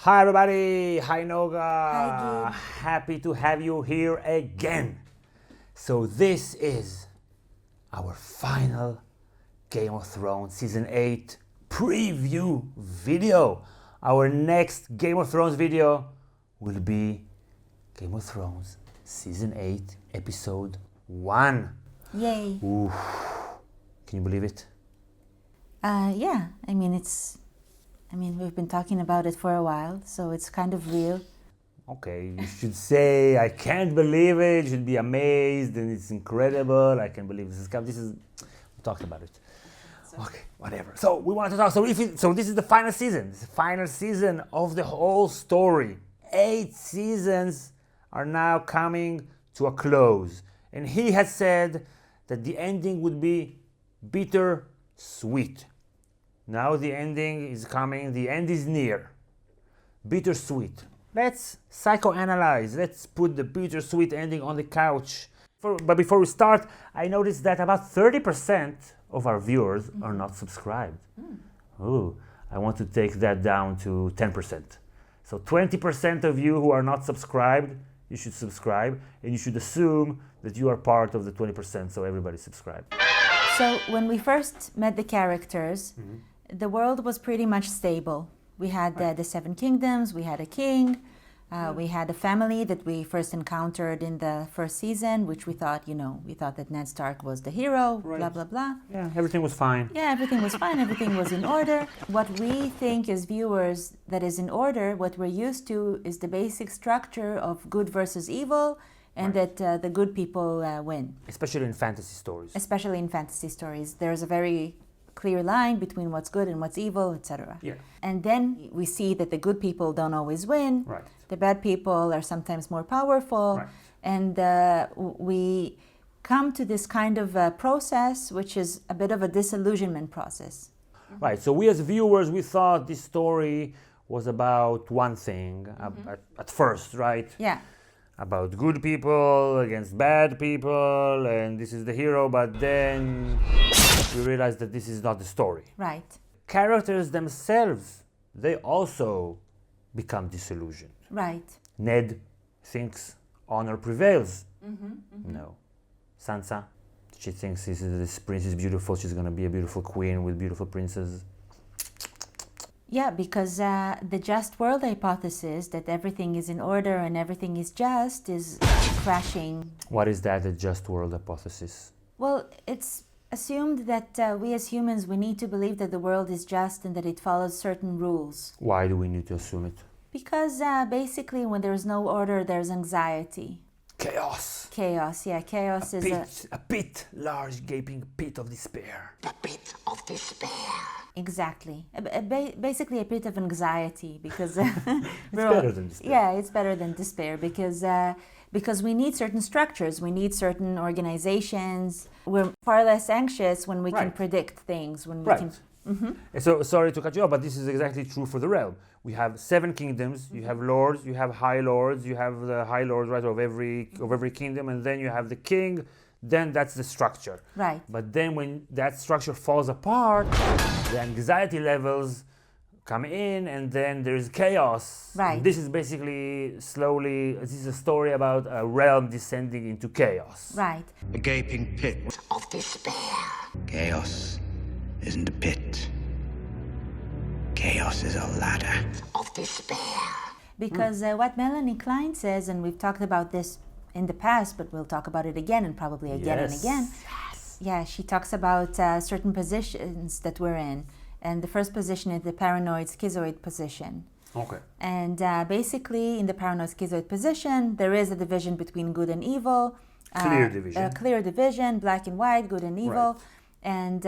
Hi everybody, hi Noga. Hi, Gib. Happy to have you here again. So this is our final Game of Thrones Season 8 preview video. Our next Game of Thrones video will be Game of Thrones Season 8 Episode 1. Yay. Ooh. Can you believe it? Yeah, we've been talking about it for a while, so it's kind of real. Okay, you should say, I can't believe it, you should be amazed, and it's incredible, I can't believe we talked about it. Okay, whatever. So we want to talk, so this is the final season of the whole story. 8 seasons are now coming to a close. And he has said that the ending would be bittersweet. Now the ending is coming, the end is near. Bittersweet. Let's psychoanalyze. Let's put the bittersweet ending on the couch. But before we start, I noticed that about 30% of our viewers are not subscribed. Ooh, I want to take that down to 10%. So 20% of you who are not subscribed, you should subscribe, and you should assume that you are part of the 20%, so everybody subscribe. So when we first met the characters, the world was pretty much stable. We had the 7 kingdoms, we had a king, we had a family that we first encountered in the first season, which we thought that Ned Stark was the hero, blah, blah, blah. Yeah, everything was fine. Yeah, everything was fine, everything was in order. What we think as viewers that is in order, what we're used to is the basic structure of good versus evil, and that the good people win. Especially in fantasy stories. Especially in fantasy stories. There's a very clear line between what's good and what's evil, etc. Yeah. And then we see that the good people don't always win. Right. The bad people are sometimes more powerful. Right. And we come to this kind of process, which is a bit of a disillusionment process. Right, so we as viewers, we thought this story was about one thing at first, right? Yeah. About good people against bad people, and this is the hero, but then we realized that this is not the story. Right. Characters themselves, they also become disillusioned. Right. Ned thinks honor prevails. No. Sansa, she thinks this prince is beautiful, she's going to be a beautiful queen with beautiful princes. Yeah, because the just world hypothesis that everything is in order and everything is just is crashing. What is that, the just world hypothesis? Well, it's assumed that we as humans, we need to believe that the world is just and that it follows certain rules. Why do we need to assume it? Because basically when there's no order, there's anxiety. Chaos. Chaos, yeah. Chaos is A pit, large gaping pit of despair. The pit of despair. Exactly. Basically a pit of anxiety because... It's better than despair. Yeah, it's better than despair because we need certain structures, we need certain organizations. We're far less anxious when we can predict things, when we can... So, sorry to cut you off, but this is exactly true for the realm. We have 7 kingdoms, you have lords, you have high lords, you have the high lords, right, of every kingdom, and then you have the king. Then that's the structure. Right. But then when that structure falls apart, the anxiety levels come in, and then there's chaos. Right. And this is basically this is a story about a realm descending into chaos. Right. A gaping pit of despair. Chaos isn't a pit. Chaos is a ladder of despair. Because what Melanie Klein says, and we've talked about this in the past, but we'll talk about it again and probably again and again. Yes. Yeah, she talks about certain positions that we're in. And the first position is the paranoid schizoid position. Okay. And basically, in the paranoid schizoid position, there is a division between good and evil. Clear division. A clear division, black and white, good and evil. Right. And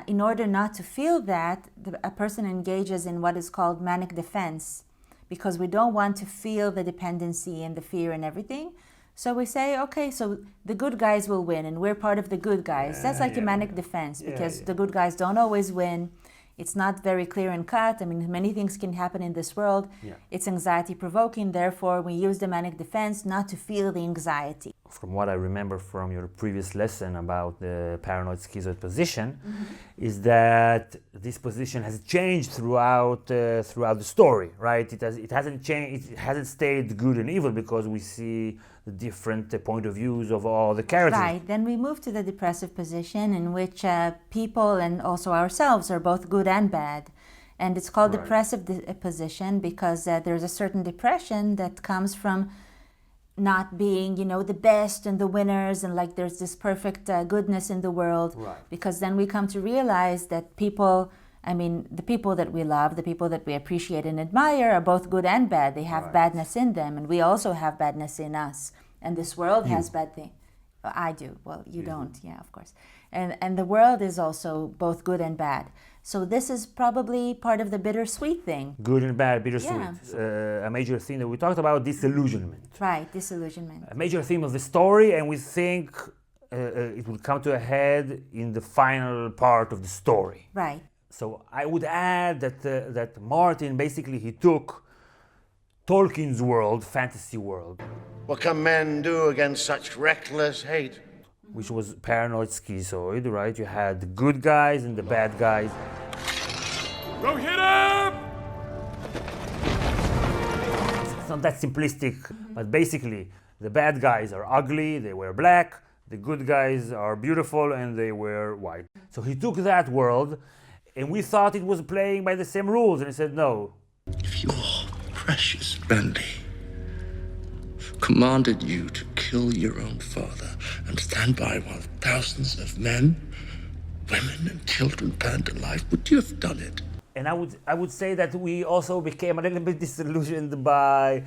in order not to feel that, a person engages in what is called manic defense, because we don't want to feel the dependency and the fear and everything. So we say, okay, so the good guys will win, and we're part of the good guys. That's like a manic defense, because the good guys don't always win. It's not very clear and cut. I mean, many things can happen in this world. Yeah. It's anxiety provoking. Therefore, we use the manic defense not to feel the anxiety. from what I remember from your previous lesson about the paranoid schizoid position, is that this position has changed throughout the story, right? It hasn't changed. It hasn't stayed good and evil because we see the different point of views of all the characters. Right. Then we move to the depressive position, in which people and also ourselves are both good and bad. And it's called depressive position because there's a certain depression that comes from not being, the best and the winners, and like there's this perfect goodness in the world. Right. Because then we come to realize that people, the people that we love, the people that we appreciate and admire are both good and bad. They have badness in them, and we also have badness in us. And this world has bad things. I do. Well, you don't. Yeah, of course. And the world is also both good and bad. So this is probably part of the bittersweet thing. Good and bad, bittersweet. Yeah. A major theme that we talked about, disillusionment. Right, disillusionment. A major theme of the story, and we think it will come to a head in the final part of the story. Right. So I would add that Martin basically he took Tolkien's world, fantasy world, What can men do against such reckless hate? which was paranoid schizoid, right? You had the good guys and the bad guys. Go hit him! It's not that simplistic, but basically the bad guys are ugly, they wear black, the good guys are beautiful and they wear white. So he took that world and we thought it was playing by the same rules, and he said no. If your precious Bentley commanded you to kill your own father and stand by while thousands of men, women, and children burned alive, would you have done it? And I would say that we also became a little bit disillusioned by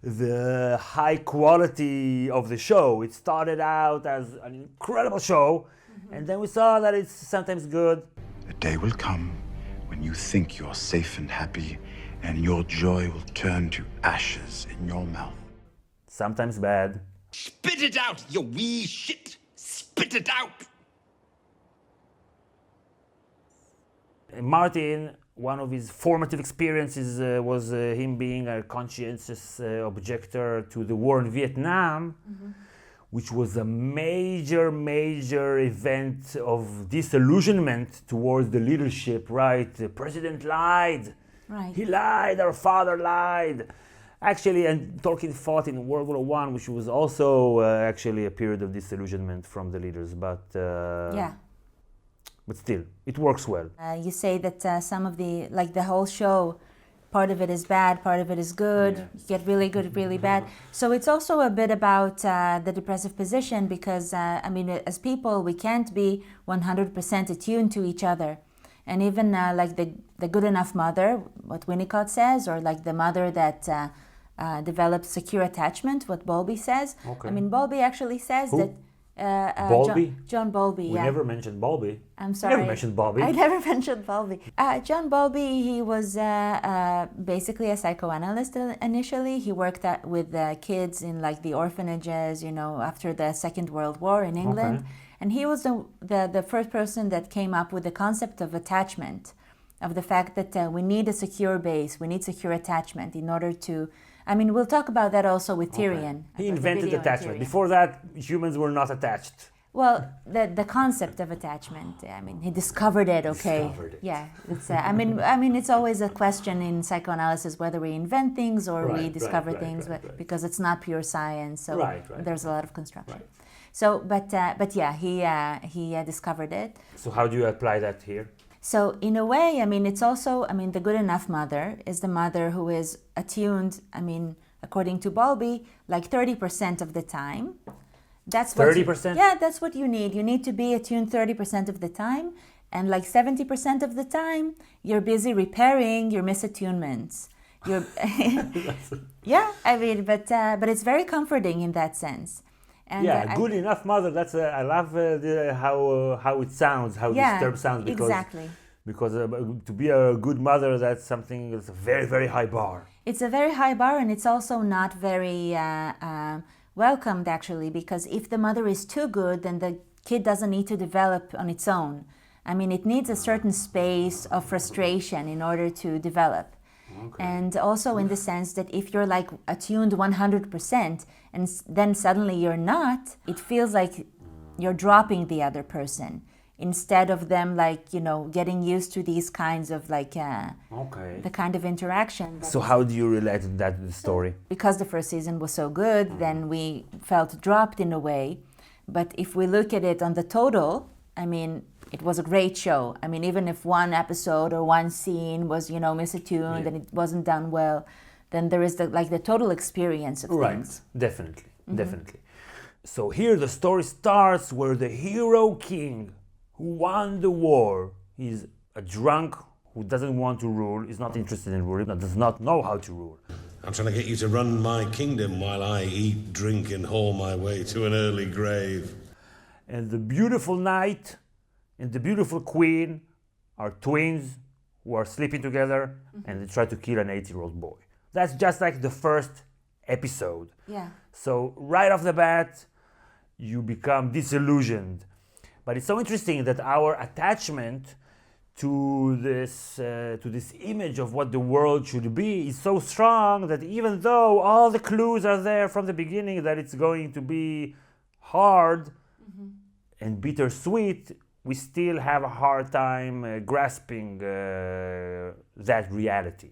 the high quality of the show. It started out as an incredible show, and then we saw that it's sometimes good. A day will come when you think you're safe and happy, and your joy will turn to ashes in your mouth. Sometimes bad. Spit it out, you wee shit! Spit it out! And Martin, one of his formative experiences was him being a conscientious objector to the war in Vietnam, which was a major event of disillusionment towards the leadership, right? The president lied. Right. He lied, our father lied. Actually, and Tolkien fought in World War I, which was also actually a period of disillusionment from the leaders, but still, it works well. You say that some of the whole show, part of it is bad, part of it is good. Yeah. You get really good, really bad. So it's also a bit about the depressive position because, as people, we can't be 100% attuned to each other. And even like the good enough mother, what Winnicott says, or like the mother that develops secure attachment, what Bowlby says. Okay. Bowlby actually says Who? that... Bowlby? John Bowlby, We never mentioned Bowlby. I'm sorry. Never mentioned Bowlby. I never mentioned Bowlby. John Bowlby, he was basically a psychoanalyst initially. He worked with kids in like the orphanages, after the Second World War in England. Okay. And he was the first person that came up with the concept of attachment, of the fact that we need a secure base, we need secure attachment in order to... we'll talk about that also with Tyrion. He about the invented video on attachment. Tyrion. Before that, humans were not attached. Well, the concept of attachment. He discovered it. Okay. Discovered it. Yeah. It's. It's always a question in psychoanalysis whether we invent things or we discover things, because it's not pure science. So there's a lot of construction. Right. So, but yeah, he discovered it. So how do you apply that here? So in a way, it's also, the good enough mother is the mother who is attuned, according to Bowlby, like 30% of the time. That's 30%? Yeah, that's what you need. You need to be attuned 30% of the time, and like 70% of the time, you're busy repairing your misattunements. You're yeah, but it's very comforting in that sense. And good enough mother. That's I love how it sounds, how this term sounds. Because, exactly. Because to be a good mother, that's something that's a very, very high bar. It's a very high bar, and it's also not very welcomed actually. Because if the mother is too good, then the kid doesn't need to develop on its own. It needs a certain space of frustration in order to develop. And also in the sense that if you're like attuned 100% and then suddenly you're not, it feels like you're dropping the other person instead of them like, getting used to these kinds of like the kind of interaction. So how do you relate that to the story? Because the first season was so good, then we felt dropped in a way. But if we look at it on the total, I mean, it was a great show. I mean, even if one episode or one scene was, misattuned and it wasn't done well, then there is the total experience of things. Definitely. So here the story starts where the hero king who won the war, he's a drunk who doesn't want to rule, is not interested in ruling, does not know how to rule. I'm trying to get you to run my kingdom while I eat, drink, and haul my way to an early grave. And the beautiful knight and the beautiful queen are twins who are sleeping together and they try to kill an 8-year-old boy. That's just like the first episode. Yeah. So right off the bat, you become disillusioned. But it's so interesting that our attachment to this image of what the world should be is so strong that even though all the clues are there from the beginning that it's going to be hard and bittersweet, we still have a hard time grasping that reality.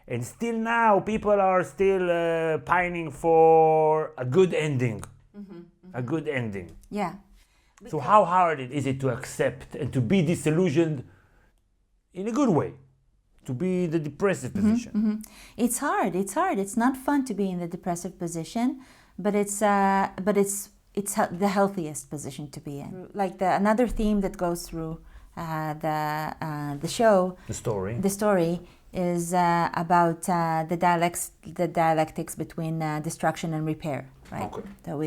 And still now, people are still pining for a good ending. A good ending. Yeah. So how hard is it to accept and to be disillusioned in a good way? To be in the depressive position? It's hard. It's not fun to be in the depressive position, but it's the healthiest position to be in. Like another theme that goes through the show, The story is about the dialectics between destruction and repair, right? Okay. So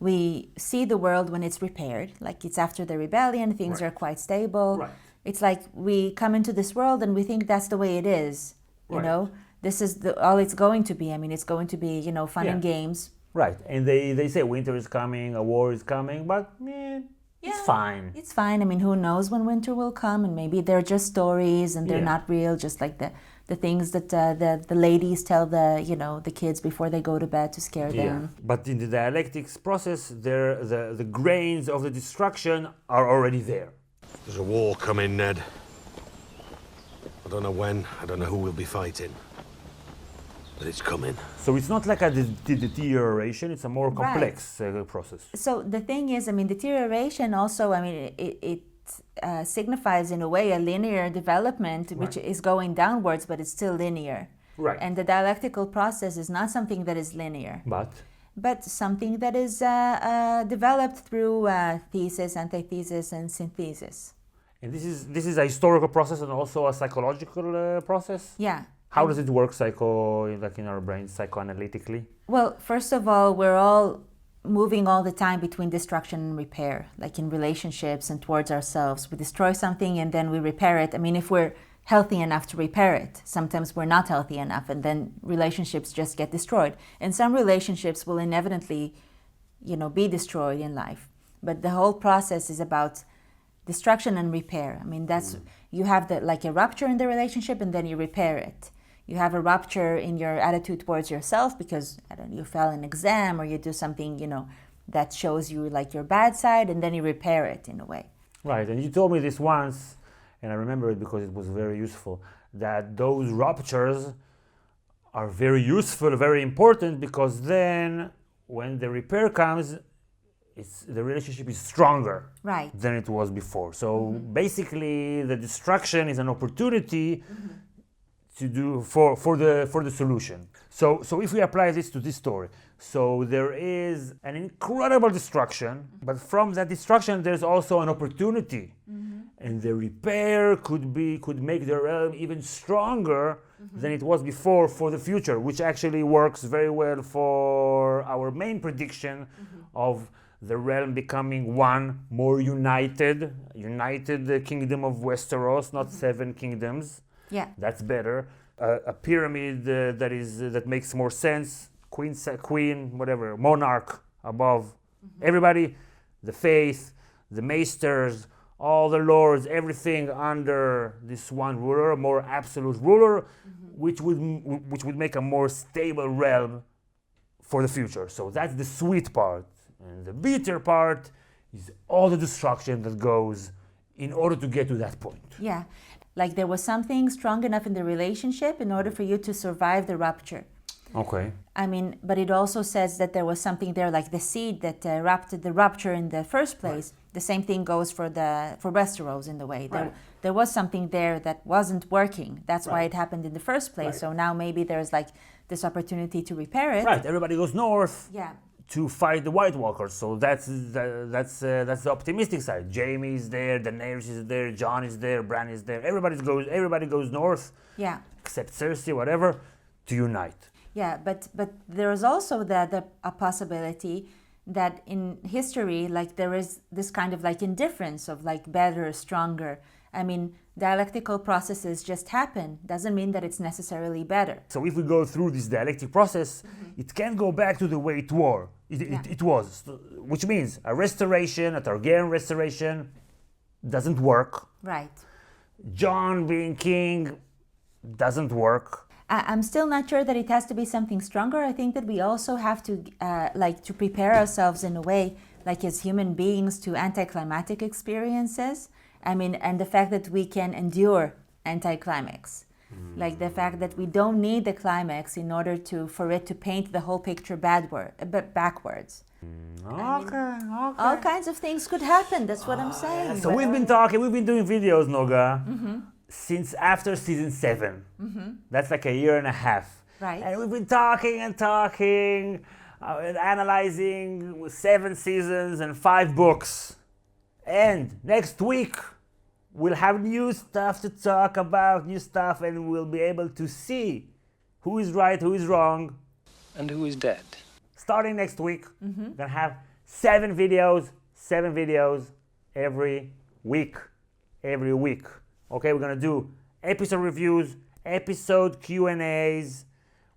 we see the world when it's repaired, like it's after the rebellion, things are quite stable. Right. It's like we come into this world and we think that's the way it is, you know? This is all it's going to be. I mean, it's going to be, fun and games. Right, and they say winter is coming, a war is coming, but it's fine. It's fine. I mean, who knows when winter will come, and maybe they're just stories and they're not real, just like the things that the ladies tell the kids before they go to bed to scare them. But in the dialectics process, the grains of the destruction are already there. There's a war coming, Ned. I don't know when, I don't know who we'll be fighting. But it's coming. So it's not like a deterioration, it's a more complex process. So the thing is, I mean, deterioration also, I mean, it signifies in a way a linear development, which is going downwards, but it's still linear. Right. And the dialectical process is not something that is linear, but something that is developed through thesis, antithesis, and synthesis. And this is a historical process and also a psychological process? Yeah. How does it work in our brains, psychoanalytically? Well, first of all, we're all moving all the time between destruction and repair, like in relationships and towards ourselves. We destroy something and then we repair it. I mean, if we're healthy enough to repair it, sometimes we're not healthy enough and then relationships just get destroyed. And some relationships will inevitably, be destroyed in life. But the whole process is about destruction and repair. I mean, that's, you have a rupture in the relationship and then you repair it. You have a rupture in your attitude towards yourself because, you fail an exam or you do something, that shows you like your bad side, and then you repair it in a way. Right, and you told me this once, and I remember it because it was very useful, that those ruptures are very useful, very important, because then when the repair comes, the relationship is stronger than it was before. So basically, the destruction is an opportunity to do for the solution. So if we apply this to this story, so there is an incredible destruction, but from that destruction there's also an opportunity, and the repair could make the realm even stronger than it was before for the future, which actually works very well for our main prediction of the realm becoming one more united kingdom of Westeros, not 7 kingdoms. Yeah, that's better. A pyramid that makes more sense. Queen, whatever, monarch above everybody, the faith, the maesters, all the lords, everything under this one ruler, more absolute ruler, which would make a more stable realm for the future. So that's the sweet part. And the bitter part is all the destruction that goes in order to get to that point. Yeah, like there was something strong enough in the relationship in order for you to survive the rupture. Okay. I mean, but it also says that there was something there, like the seed that erupted the rupture in the first place. Right. The same thing goes for Westeros in the way. Right. There was something there that wasn't working. That's Right. why it happened in the first place. Right. So now maybe there's like this opportunity to repair it. Right. Everybody goes north. Yeah. To fight the White Walkers, so that's the optimistic side. Jamie is there, Daenerys is there, Jon is there, Bran is there. Everybody goes north. Yeah. Except Cersei, whatever, to unite. Yeah, but there is also a possibility that in history, like there is this kind of like indifference of like better, stronger. I mean, dialectical processes just happen. Doesn't mean that it's necessarily better. So if we go through this dialectic process, it can go back to the way it was, which means a restoration, a Targaryen restoration, doesn't work. Right. Jon being king doesn't work. I'm still not sure that it has to be something stronger. I think that we also have to to prepare ourselves in a way, like as human beings, to anticlimactic experiences. I mean, and the fact that we can endure anticlimax. Like the fact that we don't need the climax in order for it to paint the whole picture backwards. Okay. All kinds of things could happen. That's what I'm saying. So we've been doing videos, Noga, since after season 7. That's like a year and a half. Right. And we've been talking and analyzing 7 seasons and 5 books. And next week, we'll have new stuff to talk about, and we'll be able to see who is right, who is wrong. And who is dead. Starting next week, we're gonna have 7 videos every week. Okay, we're gonna do episode reviews, episode Q&As.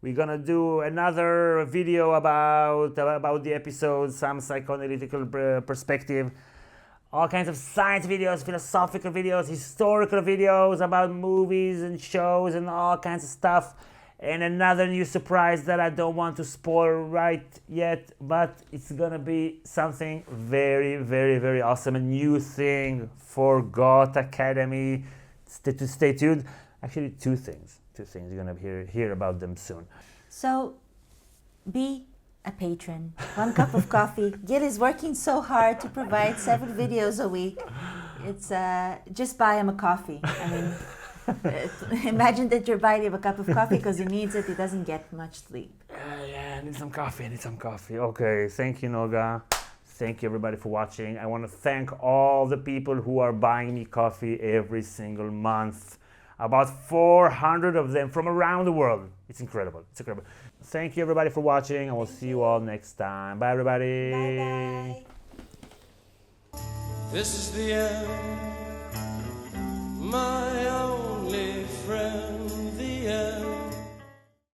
We're gonna do another video about the episode, some psychoanalytical perspective. All kinds of science videos, philosophical videos, historical videos about movies and shows and all kinds of stuff. And another new surprise that I don't want to spoil right yet, but it's gonna be something very, very, very awesome. A new thing for Goth Academy. Stay tuned. Actually, 2 things. You're gonna hear about them soon. So, be a patron. 1 cup of coffee. Gil is working so hard to provide 7 videos a week. It's just buy him a coffee. I mean, imagine that you're buying him a cup of coffee because he needs it. He doesn't get much sleep. Yeah, I need some coffee. Okay, thank you, Noga. Thank you, everybody, for watching. I want to thank all the people who are buying me coffee every single month. About 400 of them from around the world. It's incredible. Thank you, everybody, for watching, and we'll see you all next time. Bye, everybody. Bye-bye. This is the end.